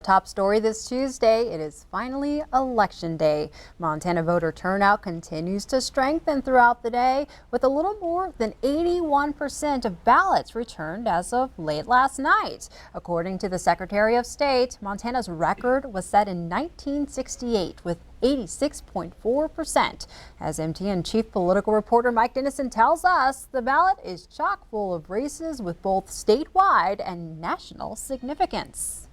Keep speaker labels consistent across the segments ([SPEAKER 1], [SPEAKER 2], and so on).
[SPEAKER 1] top story this Tuesday. It is finally Election Day. Montana voter turnout continues to strengthen throughout the day, with a little more than 81% of ballots returned as of late last night. According to the Secretary of State, Montana's record was set in 1968 with 86.4%. As MTN chief political reporter Mike Dennison tells us, the ballot is chock full of races with both statewide and national significance.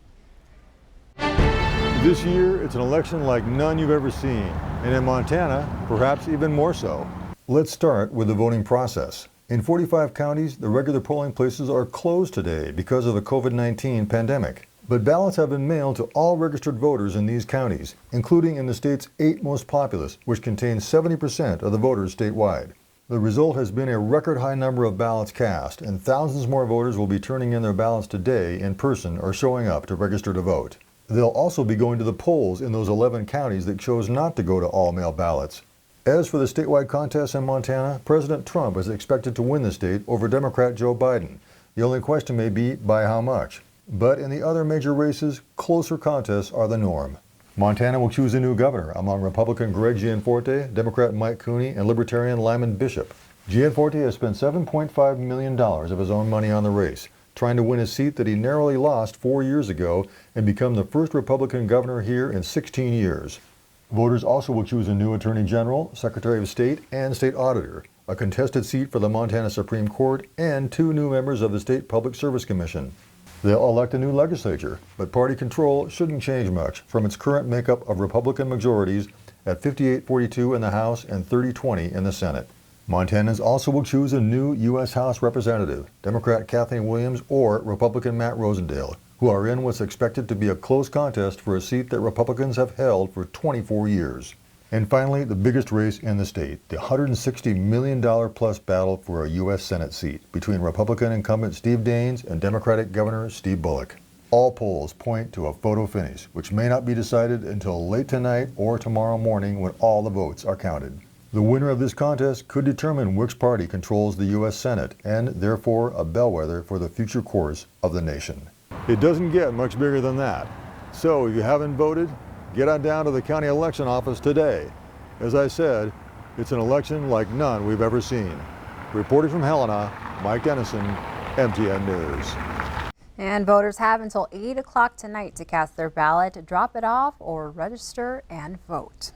[SPEAKER 2] This year, it's an election like none you've ever seen, and in Montana, perhaps even more so. Let's start with the voting process. In 45 counties, the regular polling places are closed today because of the COVID-19 pandemic. But ballots have been mailed to all registered voters in these counties, including in the state's 8 most populous, which contains 70% of the voters statewide. The result has been a record high number of ballots cast, and thousands more voters will be turning in their ballots today in person or showing up to register to vote. They'll also be going to the polls in those 11 counties that chose not to go to all-mail ballots. As for the statewide contest in Montana, President Trump is expected to win the state over Democrat Joe Biden. The only question may be by how much. But in the other major races, closer contests are the norm. Montana will choose a new governor among Republican Greg Gianforte, Democrat Mike Cooney, and Libertarian Lyman Bishop. Gianforte has spent $7.5 million of his own money on the race, trying to win a seat that he narrowly lost 4 years ago and become the first Republican governor here in 16 years. Voters also will choose a new Attorney General, Secretary of State, and State Auditor, a contested seat for the Montana Supreme Court, and 2 new members of the State Public Service Commission. They'll elect a new legislature, but party control shouldn't change much from its current makeup of Republican majorities at 58-42 in the House and 30-20 in the Senate. Montanans also will choose a new U.S. House representative, Democrat Kathleen Williams or Republican Matt Rosendale, who are in what's expected to be a close contest for a seat that Republicans have held for 24 years. And finally, the biggest race in the state, the $160 million plus battle for a U.S. Senate seat between Republican incumbent Steve Daines and Democratic Governor Steve Bullock. All polls point to a photo finish, which may not be decided until late tonight or tomorrow morning when all the votes are counted. The winner of this contest could determine which party controls the U.S. Senate and therefore a bellwether for the future course of the nation. It doesn't get much bigger than that. So if you haven't voted, get on down to the county election office today. As I said, it's an election like none we've ever seen. Reporting from Helena, Mike Dennison, MTN News.
[SPEAKER 1] And voters have until 8 o'clock tonight to cast their ballot, drop it off, or register and vote.